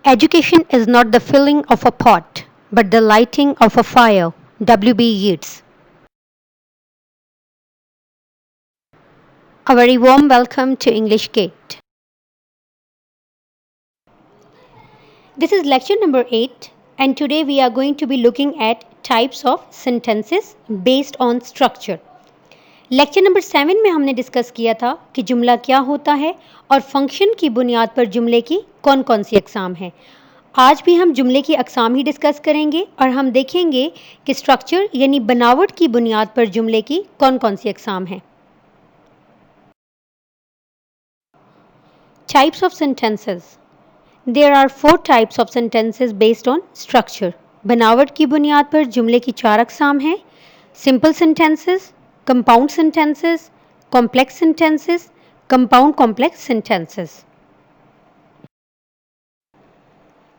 Education is not the filling of a pot, but the lighting of a fire. W.B. Yeats. A very warm welcome to English Gate. This is lecture number 8, and today we are going to be looking at types of sentences based on structure. Lecture number 7 में हमने discuss किया था कि जुमला क्या होता है और फंक्शन की बुनियाद पर जुमले की कौन कौन सी अकसाम है। आज भी हम जुमले की अकसाम ही डिस्कस करेंगे और हम देखेंगे कि स्ट्रक्चर यानी बनावट की बुनियाद पर जुमले की कौन कौन सी अकसाम है। Types of sentences. There are 4 types of sentences based on structure. बनावट की बुनियाद पर जुमले की 4 अकसाम हैं। Simple sentences, compound sentences, complex sentences, compound complex sentences.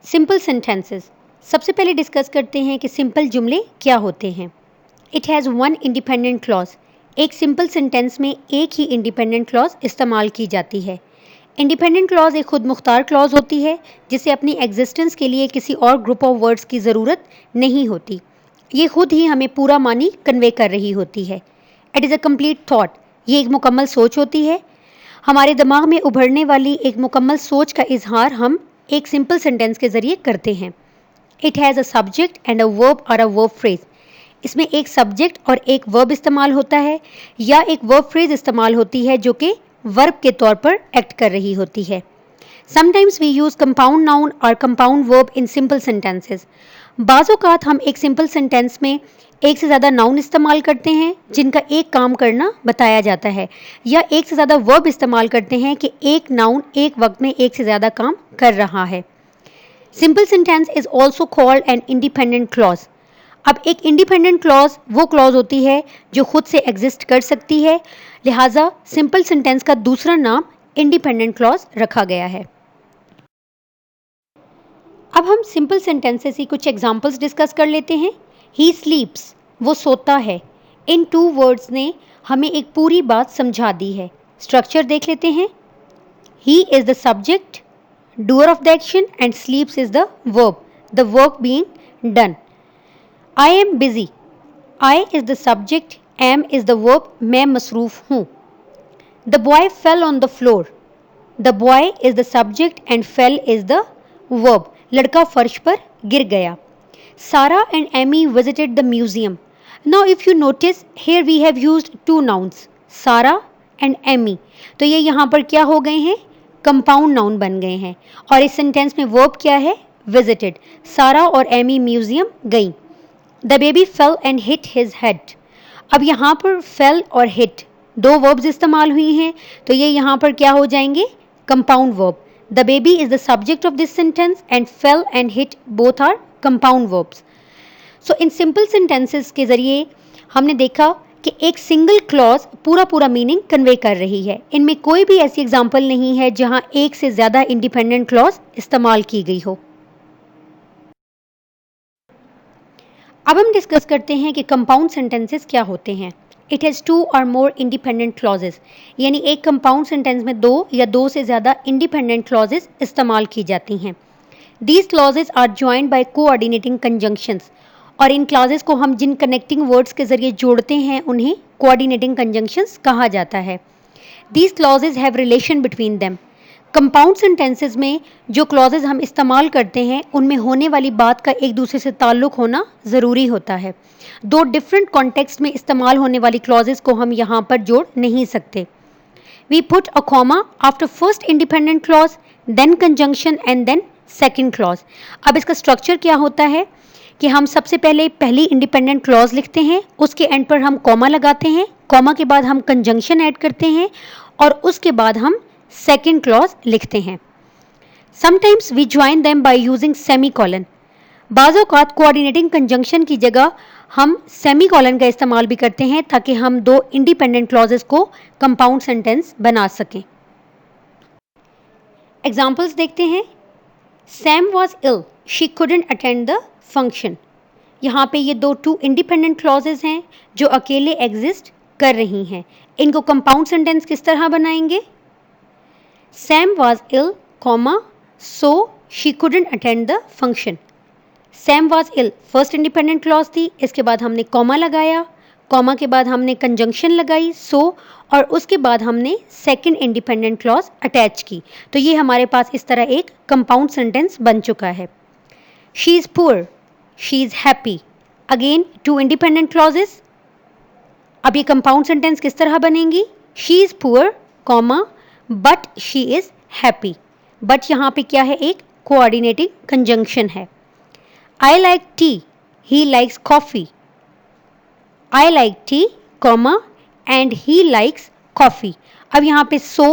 Simple sentences. सबसे पहले डिस्कस करते हैं कि सिंपल जुमले क्या होते हैं। It has one independent clause. एक सिंपल सेंटेंस में एक ही इंडिपेंडेंट क्लॉज इस्तेमाल की जाती है। इंडिपेंडेंट क्लॉज एक खुद मुख्तार क्लॉज होती है जिसे अपनी एग्जिस्टेंस के लिए किसी और ग्रुप ऑफ वर्ड्स की ज़रूरत नहीं होती। ये खुद ही हमें पूरा मानी कन्वे कर रही होती है। It is a complete thought. ये एक मुकम्मल सोच होती है। हमारे दिमाग में उभरने वाली एक मुकम्मल सोच का इजहार हम एक सिंपल सेंटेंस के ज़रिए करते हैं। It has a subject and a verb और अ वर्ब फ्रेज। इसमें एक सब्जेक्ट और एक वर्ब इस्तेमाल होता है या एक वर्ब फ्रेज इस्तेमाल होती है जो कि वर्ब के तौर पर एक्ट कर रही होती है। Sometimes we use compound noun और compound verb in simple sentences. बाज़ औक़ात हम एक सिंपल सेंटेंस में एक से ज़्यादा नाउन इस्तेमाल करते हैं जिनका एक काम करना बताया जाता है, या एक से ज़्यादा वर्ब इस्तेमाल करते हैं कि एक नाउन एक वक्त में एक से ज़्यादा काम कर रहा है। Simple sentence is also called an independent clause. अब एक इंडिपेंडेंट क्लॉज वो क्लॉज होती है जो खुद से एग्जिस्ट कर सकती है, लिहाजा सिंपल सेंटेंस का दूसरा नाम इंडिपेंडेंट क्लॉज रखा गया है। अब हम सिंपल सेंटेंसेस की कुछ एग्जांपल्स डिस्कस कर लेते हैं। ही स्लीप्स, वो सोता है। इन 2 वर्ड्स ने हमें एक पूरी बात समझा दी है। स्ट्रक्चर देख लेते हैं। He is the subject, doer of the action and sleeps is the work being done. I am busy. I is the subject, am is the verb, मैं मसरूफ़ हूँ। The boy fell on the floor. The boy is the subject and fell is the verb, लड़का फर्श पर गिर गया। Sarah and Amy visited the museum. Now if you notice here we have used 2 nouns, Sarah and Amy. तो ये यहाँ पर क्या हो गए हैं? कंपाउंड नाउन बन गए हैं। और इस सेंटेंस में वर्ब क्या है? विजिटेड। सारा और एमी म्यूजियम गई। The baby fail and hit his head. अब यहाँ पर फेल और हिट 2 वर्ब्स इस्तेमाल हुई हैं, तो ये यहाँ पर क्या हो जाएंगे? Compound verb. The baby is the subject of this sentence and fell and hit both are compound verbs. So in simple sentences के ज़रिए हमने देखा कि एक सिंगल क्लॉज पूरा मीनिंग कन्वे कर रही है। इनमें कोई भी ऐसी एग्जाम्पल नहीं है जहां एक से ज़्यादा इंडिपेंडेंट क्लॉज इस्तेमाल की गई हो। अब हम डिस्कस करते हैं कि कंपाउंड सेंटेंसेस क्या होते हैं। इट हैज़ 2 और मोर इंडिपेंडेंट क्लॉजेस, यानी एक कंपाउंड सेंटेंस में 2 या 2 से ज़्यादा इंडिपेंडेंट क्लॉजेस इस्तेमाल की जाती हैं। These clauses are joined by coordinating conjunctions, और इन क्लॉजेस को हम जिन कनेक्टिंग वर्ड्स के ज़रिए जोड़ते हैं उन्हें कोऑर्डिनेटिंग कंजंक्शंस कहा जाता है। These clauses have relation between them. Compound sentences में जो क्लॉजेज हम इस्तेमाल करते हैं उनमें होने वाली बात का एक दूसरे से ताल्लुक़ होना ज़रूरी होता है। 2 डिफरेंट कॉन्टेक्स्ट में इस्तेमाल होने वाली क्लॉजेज को हम यहाँ पर जोड़ नहीं सकते। We put a comma after first independent clause, then conjunction and then second clause. अब इसका स्ट्रक्चर क्या होता है कि हम सबसे पहले पहली इंडिपेंडेंट क्लॉज लिखते हैं, उसके एंड पर हम कॉमा लगाते हैं, कॉमा के बाद हम कंजंक्शन ऐड करते हैं और उसके बाद हम सेकेंड क्लॉज लिखते हैं। Sometimes we join them by using semicolon. बाज़ औक़ात कोऑर्डिनेटिंग कंजंक्शन की जगह हम सेमीकोलन का इस्तेमाल भी करते हैं ताकि हम 2 इंडिपेंडेंट क्लॉजेस को कंपाउंड सेंटेंस बना सकें। एग्जाम्पल्स देखते हैं। Sam was ill, she couldn't attend the function. यहाँ पे ये 2 इंडिपेंडेंट क्लॉजेज हैं जो अकेले एग्जिस्ट कर रही हैं। इनको कंपाउंड सेंटेंस किस तरह बनाएंगे? Sam was ill, comma, so she couldn't attend the function. Sam was ill first independent clause थी, इसके बाद हमने कॉमा लगाया, कॉमा के बाद हमने कंजंक्शन लगाई सो और उसके बाद हमने सेकंड इंडिपेंडेंट क्लॉज अटैच की। तो ये हमारे पास इस तरह एक कंपाउंड सेंटेंस बन चुका है। She is poor, she is happy, again two independent clauses. अब ये कंपाउंड सेंटेंस किस तरह बनेंगी? She is poor comma but she is happy. But यहाँ पे क्या है? एक कोऑर्डिनेटिंग कंजंक्शन है। I like tea, he likes coffee. I like tea, comma, and he likes coffee. अब यहाँ पे so,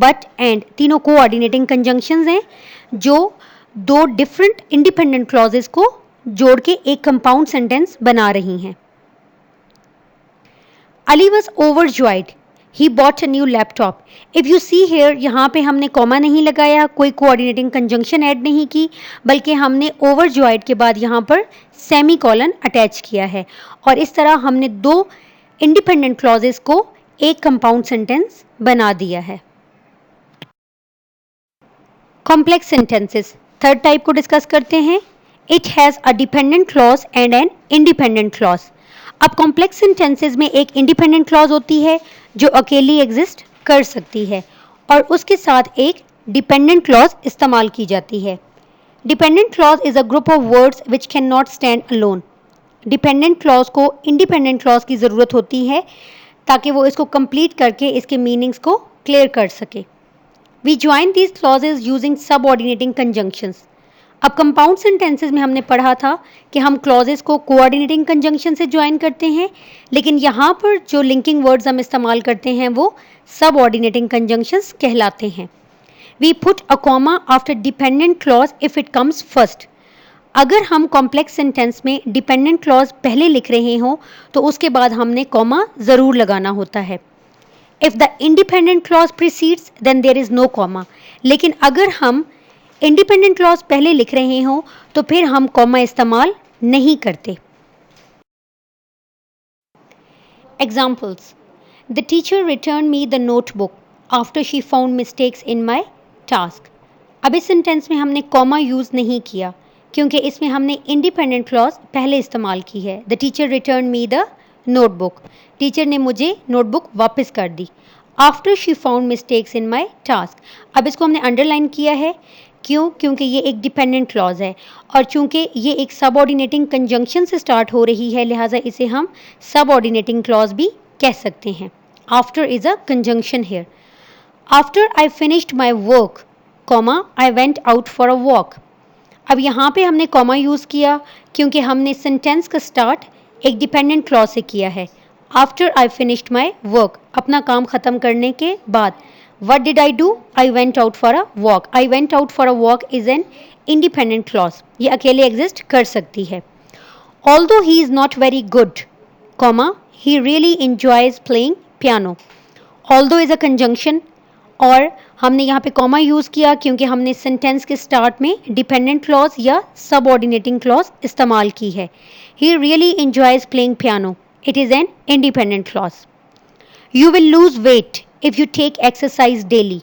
but, and तीनों कोऑर्डिनेटिंग कंजंक्शंस हैं जो दो डिफरेंट इंडिपेंडेंट क्लॉजेस को जोड़ के एक कंपाउंड सेंटेंस बना रही हैं। Ali was overjoyed. He bought a new laptop. If you see here, यहाँ पे हमने कॉमा नहीं लगाया, कोई कोऑर्डिनेटिंग कंजंक्शन ऐड नहीं की, बल्कि हमने overjoyed के बाद यहाँ पर सेमी कॉलन अटैच किया है और इस तरह हमने दो इंडिपेंडेंट क्लॉजेस को एक कंपाउंड सेंटेंस बना दिया है। कॉम्प्लेक्स सेंटेंसेस थर्ड टाइप को डिस्कस करते हैं। It has a dependent clause and an independent clause. अब कॉम्प्लेक्स सेंटेंसेस में एक इंडिपेंडेंट क्लॉज होती है जो अकेली एग्जिस्ट कर सकती है और उसके साथ एक डिपेंडेंट क्लॉज इस्तेमाल की जाती है। Dependent clause is a group of words which can not stand alone. Dependent clause को इंडिपेंडेंट क्लॉज की ज़रूरत होती है ताकि वो इसको कंप्लीट करके इसके मीनिंग्स को क्लियर कर सके। We join these clauses using subordinating conjunctions. अब कंपाउंड सेंटेंसेस में हमने पढ़ा था कि हम क्लॉजेस को कोऑर्डिनेटिंग कंजंक्शन से ज्वाइन करते हैं, लेकिन यहाँ पर जो लिंकिंग वर्ड्स हम इस्तेमाल करते हैं वो सबऑर्डिनेटिंग कंजंक्शंस कहलाते हैं। We put a comma after dependent clause if it comes first. अगर हम कॉम्प्लेक्स सेंटेंस में डिपेंडेंट क्लॉज पहले लिख रहे हों तो उसके बाद हमने कॉमा ज़रूर लगाना होता है। If the independent clause precedes then there is no comma. लेकिन अगर हम इंडिपेंडेंट क्लॉज पहले लिख रहे हों तो फिर हम कॉमा इस्तेमाल नहीं करते। Examples: the teacher return me the notebook after she found mistakes in my task. अब इस सेंटेंस में हमने कॉमा यूज़ नहीं किया क्योंकि इसमें हमने इंडिपेंडेंट क्लॉज पहले इस्तेमाल की है। The teacher return me the notebook, teacher ने मुझे नोटबुक वापस कर दी। After she found mistakes in my task, अब इसको हमने अंडरलाइन किया है। क्यों? क्योंकि ये एक डिपेंडेंट क्लॉज है और चूंकि ये एक सबऑर्डिनेटिंग कंजंक्शन से स्टार्ट हो रही है लिहाजा इसे हम सबऑर्डिनेटिंग क्लॉज भी कह सकते हैं। After is a conjunction here. After I finished my work comma I went out for a walk. अब यहाँ पे हमने कॉमा यूज़ किया क्योंकि हमने सेंटेंस का स्टार्ट एक डिपेंडेंट क्लॉज से किया है। After I finished my work, अपना काम ख़त्म करने के बाद। What did I do? I went out for a walk. I went out for a walk is an independent clause. ये अकेले एग्जिस्ट कर सकती है। Although he is not very good, comma, he really enjoys playing piano. Although is a conjunction और हमने यहाँ पे comma use किया क्योंकि हमने सेंटेंस के स्टार्ट में डिपेंडेंट क्लॉज या सबऑर्डिनेटिंग क्लॉज इस्तेमाल की है। He really enjoys playing piano. It is an independent clause. You will lose weight if you take exercise daily.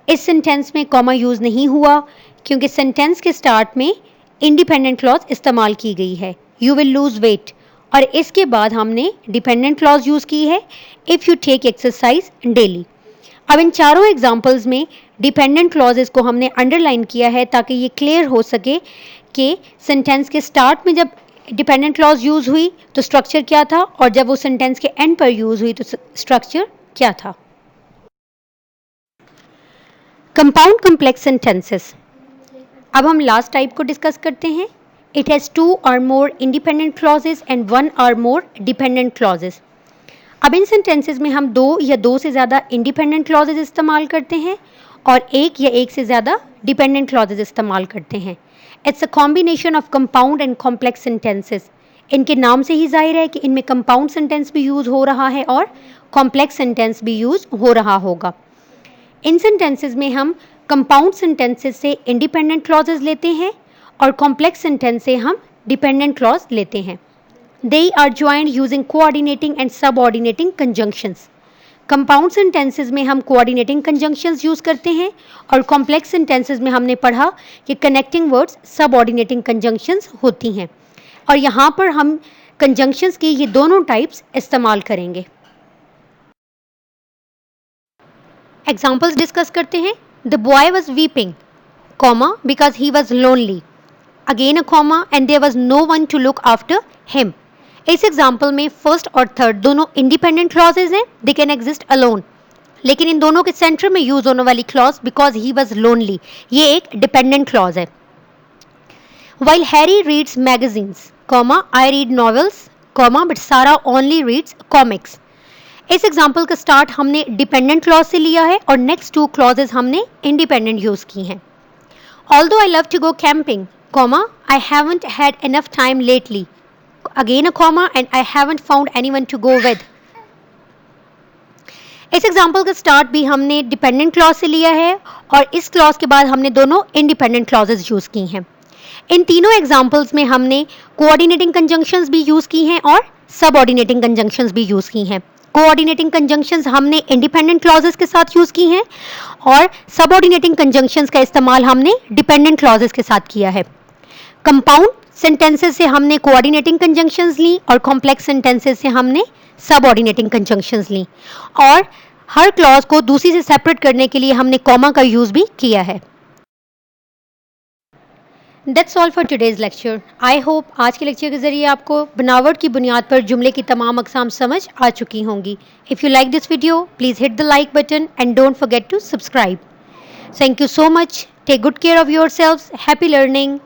इस सेंटेंस में कॉमा यूज़ नहीं हुआ क्योंकि सेंटेंस के स्टार्ट में इंडिपेंडेंट क्लॉज इस्तेमाल की गई है। You will lose weight और इसके बाद हमने डिपेंडेंट क्लॉज यूज़ की है if you take exercise daily. अब इन चारों एग्जाम्पल्स में डिपेंडेंट क्लॉजेस को हमने अंडरलाइन किया है ताकि ये क्लियर हो सके कि सेंटेंस के स्टार्ट में जब डिपेंडेंट क्लॉज यूज़ हुई तो स्ट्रक्चर क्या था और जब वो सेंटेंस के एंड पर यूज़ हुई तो स्ट्रक्चर क्या था। Compound complex sentences. अब हम लास्ट टाइप को डिस्कस करते हैं। It has 2 or more independent clauses and 1 or more dependent clauses. अब इन सेंटेंसेस में हम 2 या 2 से ज़्यादा इंडिपेंडेंट क्लॉजेस इस्तेमाल करते हैं और 1 या 1 से ज़्यादा डिपेंडेंट क्लॉजेस इस्तेमाल करते हैं। It's a combination of compound and complex sentences. इनके नाम से ही जाहिर है कि इनमें कंपाउंड सेंटेंस भी यूज़ हो रहा है और कॉम्प्लेक्स सेंटेंस भी यूज़ हो रहा होगा। इन सेंटेंसेस में हम कंपाउंड सेंटेंसेस से इंडिपेंडेंट क्लॉजेस लेते हैं और कॉम्प्लेक्स सेंटेंस से हम डिपेंडेंट क्लॉज लेते हैं। They are joined using coordinating and subordinating conjunctions. Compound sentences में हम कोऑर्डिनेटिंग कंजंक्शंस यूज़ करते हैं और कॉम्प्लेक्स सेंटेंसेस में हमने पढ़ा कि कनेक्टिंग वर्ड्स सबऑर्डिनेटिंग कंजंक्शंस होती हैं और यहाँ पर हम कंजंक्शंस की ये दोनों टाइप्स इस्तेमाल करेंगे। एग्जाम्पल्स डिस्कस करते हैं। The boy was weeping, comma, because he was lonely, again a comma, and there was no one to look after him. इस एग्जाम्पल में फर्स्ट और थर्ड दोनों इंडिपेंडेंट क्लॉजेज हैं, दे कैन एग्जिस्ट अलोन, लेकिन इन दोनों के सेंटर में use होने वाली clause because he was lonely, ये एक डिपेंडेंट क्लॉज है। While Harry reads magazines, comma, I read novels, comma, but Sarah only reads comics. इस एग्जाम्पल का स्टार्ट हमने डिपेंडेंट क्लॉज से लिया है और नेक्स्ट टू क्लॉजेज हमने इंडिपेंडेंट यूज की हैं। Although I love to go camping, comma, I haven't had enough time lately, again a comma, and I haven't found anyone to go with। इस example का start भी हमने dependent clause से लिया है और इस क्लॉज के बाद हमने दोनों इंडिपेंडेंट क्लॉजेज यूज की हैं। इन तीनों एग्जाम्पल्स में हमने कोऑर्डिनेटिंग कंजंक्शंस भी यूज की हैं और सबऑर्डिनेटिंग कंजंक्शंस भी यूज की हैं। कोऑर्डिनेटिंग कंजंक्शंस हमने इंडिपेंडेंट क्लॉजेज के साथ यूज की हैं और सबऑर्डिनेटिंग कंजंक्शंस का इस्तेमाल हमने डिपेंडेंट क्लॉजेज के साथ किया है। कंपाउंड सेंटेंसेस से हमने कोऑर्डिनेटिंग कंजंक्शंस ली और कॉम्प्लेक्स सेंटेंसेस से हमने सबऑर्डिनेटिंग कंजंक्शंस ली और हर क्लॉज को दूसरी से सेपरेट करने के लिए हमने कॉमा का यूज भी किया है। That's all for today's lecture. I hope आज के लेक्चर के जरिए आपको बनावट की बुनियाद पर जुमले की तमाम अक़साम समझ आ चुकी होंगी। If you like this video please hit the like button and don't forget to subscribe. Thank you so much. Take good care of yourselves. Happy learning.